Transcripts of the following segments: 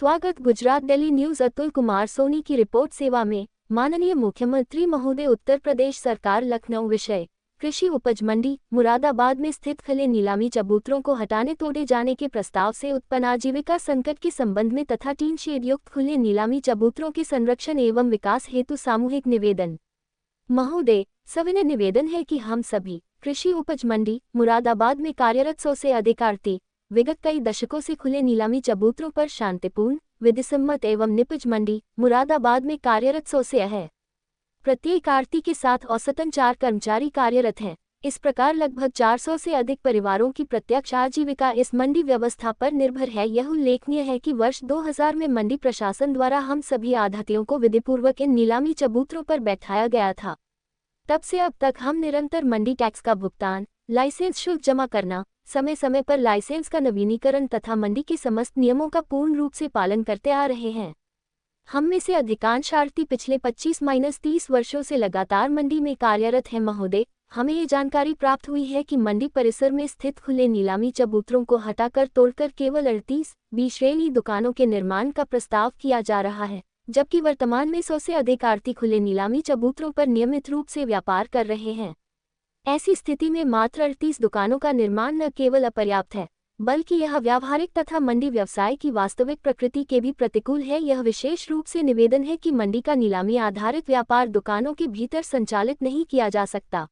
स्वागत Gujarat daily news Atul Kumar Soni की report सेवा में। माननीय मुख्यमंत्री महोदय, उत्तर प्रदेश सरकार लखनऊ विषय कृषि उपज मंडी मुरादाबाद में स्थित खुले नीलामी चबूतरों को हटाने तोड़े जाने के प्रस्ताव से उत्पन्न आजीविका संकट के संबंध में तथा टीन शेड युक्त खुले नीलामी चबूतरों के संरक्षण एवं विकास हेतु सामूहिक निवेदन। महोदय, सविनय निवेदन है कि हम सभी कृषि उपज मंडी मुरादाबाद में कार्यरत 100 से अधिक आढ़ती विगत कई दशकों से खुले नीलामी चबूतरों पर शांतिपूर्ण, विधिसम्मत एवं निपज मंडी मुरादाबाद में कार्यरत 100 से है। प्रत्येक आढ़ती के साथ औसतन 4 कर्मचारी कार्यरत हैं। इस प्रकार लगभग 400 से अधिक परिवारों की प्रत्यक्ष आजीविका इस मंडी व्यवस्था पर निर्भर है। यह उल्लेखनीय है कि वर्ष 2000 में मंडी प्रशासन द्वारा हम सभी आढ़तियों को विधिपूर्वक इन नीलामी चबूतरों पर बैठाया गया था। तब से अब तक हम निरंतर मंडी टैक्स का भुगतान, लाइसेंस शुल्क जमा करना, समय समय पर लाइसेंस का नवीनीकरण तथा मंडी के समस्त नियमों का पूर्ण रूप से पालन करते आ रहे हैं। हम में से अधिकांश आढ़ती पिछले 25-30 वर्षों से लगातार मंडी में कार्यरत हैं। महोदय, हमें ये जानकारी प्राप्त हुई है कि मंडी परिसर में स्थित खुले नीलामी चबूतरों को हटाकर तोड़कर केवल 38 बी श्रेणी दुकानों के निर्माण का प्रस्ताव किया जा रहा है, जबकि वर्तमान में 100 से अधिक आढ़ती खुले नीलामी चबूतरों पर नियमित रूप से व्यापार कर रहे हैं। ऐसी स्थिति में मात्र 38 दुकानों का निर्माण न केवल अपर्याप्त है, बल्कि यह व्यावहारिक तथा मंडी व्यवसाय की वास्तविक प्रकृति के भी प्रतिकूल है। यह विशेष रूप से निवेदन है कि मंडी का नीलामी आधारित व्यापार दुकानों के भीतर संचालित नहीं किया जा सकता।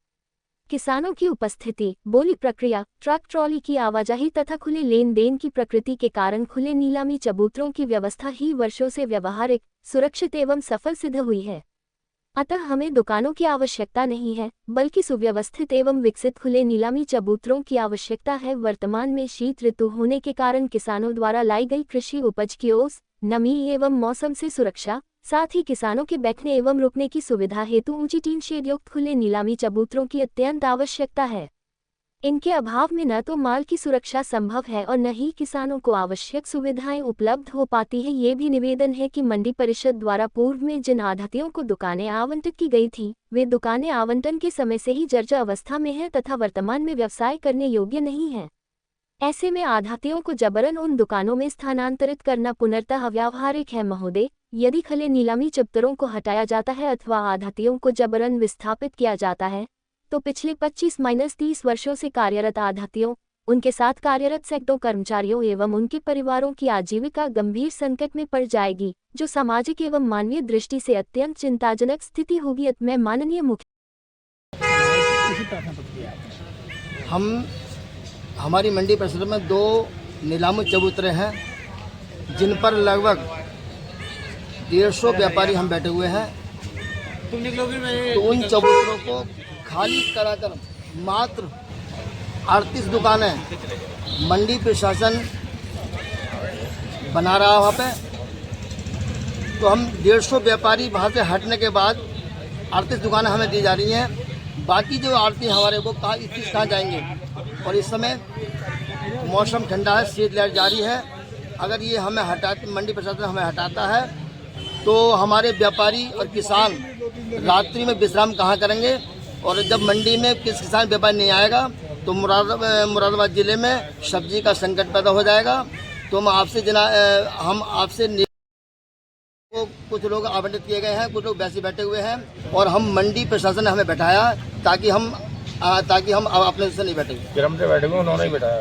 किसानों की उपस्थिति, बोली प्रक्रिया, ट्रक ट्रॉली की आवाजाही तथा खुले लेन देन की प्रकृति के कारण खुले नीलामी चबूतरों की व्यवस्था ही वर्षों से व्यावहारिक, सुरक्षित एवं सफल सिद्ध हुई है। अतः हमें दुकानों की आवश्यकता नहीं है, बल्कि सुव्यवस्थित एवं विकसित खुले नीलामी चबूतरों की आवश्यकता है। वर्तमान में शीत ऋतु होने के कारण किसानों द्वारा लाई गई कृषि उपज की ओस, नमी एवं मौसम से सुरक्षा, साथ ही किसानों के बैठने एवं रुकने की सुविधा हेतु ऊंची टीन शेड युक्त खुले नीलामी चबूतरों की अत्यंत आवश्यकता है। इनके अभाव में न तो माल की सुरक्षा संभव है और न ही किसानों को आवश्यक सुविधाएं उपलब्ध हो पाती है। ये भी निवेदन है कि मंडी परिषद द्वारा पूर्व में जिन आढ़तियों को दुकानें आवंटित की गई थी, वे दुकानें आवंटन के समय से ही जर्जर अवस्था में हैं तथा वर्तमान में व्यवसाय करने योग्य नहीं है। ऐसे में आढ़तियों को जबरन उन दुकानों में स्थानांतरित करना पुनर्तः अव्यावहारिक है। महोदय, यदि खुले नीलामी चबूतरों को हटाया जाता है अथवा आढ़तियों को जबरन विस्थापित किया जाता है, तो पिछले 25-30 वर्षों से कार्यरत आढ़तियों, उनके साथ कार्यरत सैकड़ों कर्मचारियों एवं उनके परिवारों की आजीविका गंभीर संकट में पड़ जाएगी, जो सामाजिक एवं मानवीय दृष्टि से अत्यंत चिंताजनक स्थिति होगी। मैं माननीय हमारी मंडी परिसर में 2 नीलामी चबूतरे हैं, जिन पर लगभग 150 व्यापारी हम बैठे हुए हैं। तो उन चबूतरों को खाली कराकर मात्र 38 दुकानें मंडी प्रशासन बना रहा है वहाँ पे। तो हम 150 व्यापारी वहाँ से हटने के बाद 38 दुकानें हमें दी जा रही हैं। बाकी जो आढ़ती हमारे वो कहाँ जाएंगे। और इस समय मौसम ठंडा है, शीतलहर जारी है। अगर ये हमें मंडी प्रशासन हमें हटाता है तो हमारे व्यापारी और किसान रात्रि में विश्राम कहाँ करेंगे। और जब मंडी में किसान व्यापारी नहीं आएगा तो मुरादाबाद जिले में सब्जी का संकट पैदा हो जाएगा। तो हम आपसे कुछ लोग आवंटित किए गए हैं, कुछ लोग वैसे बैठे हुए हैं और हम मंडी प्रशासन ने हमें बैठाया ताकि हम अपने से नहीं बैठे। हम से बैठे हुए उन्होंने ही बैठाया।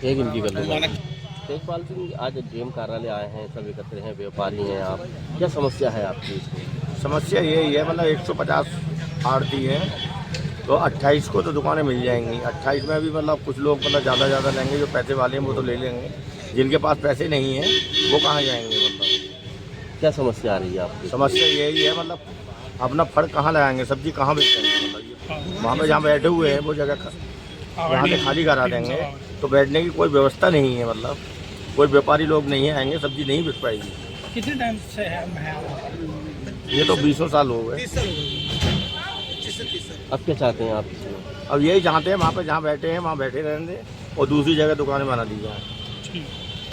एक इनकी कर लो। तेजपाल सिंह, आज डीएम कार्यालय आए हैं, सब एकत्र हैं, व्यापारी हैं आप, क्या समस्या है आपकी? समस्या यही है, मतलब 150 आढ़ती है तो 28 को तो दुकानें मिल जाएंगी। 28 में भी मतलब कुछ लोग मतलब ज़्यादा लेंगे, जो पैसे वाले हैं वो तो ले लेंगे, जिनके पास पैसे नहीं हैं वो कहाँ जाएंगे। मतलब क्या समस्या आ रही है आपकी? समस्या यही है, मतलब अपना फर्क कहाँ लगाएंगे, सब्जी कहाँ बेचेंगे। मतलब वहाँ पे जहाँ बैठे हुए हैं वो जगह यहाँ से खाली करा देंगे, तो बैठने की कोई व्यवस्था नहीं है। मतलब कोई व्यापारी लोग नहीं आएंगे, सब्जी नहीं बिक पाएगी। कितने टाइम से है? ये तो 20 साल हो गए। अब क्या चाहते हैं आप? अब यही चाहते हैं वहाँ पे जहाँ बैठे हैं वहाँ बैठे रहने दें और दूसरी जगह दुकानें बना दी जाए।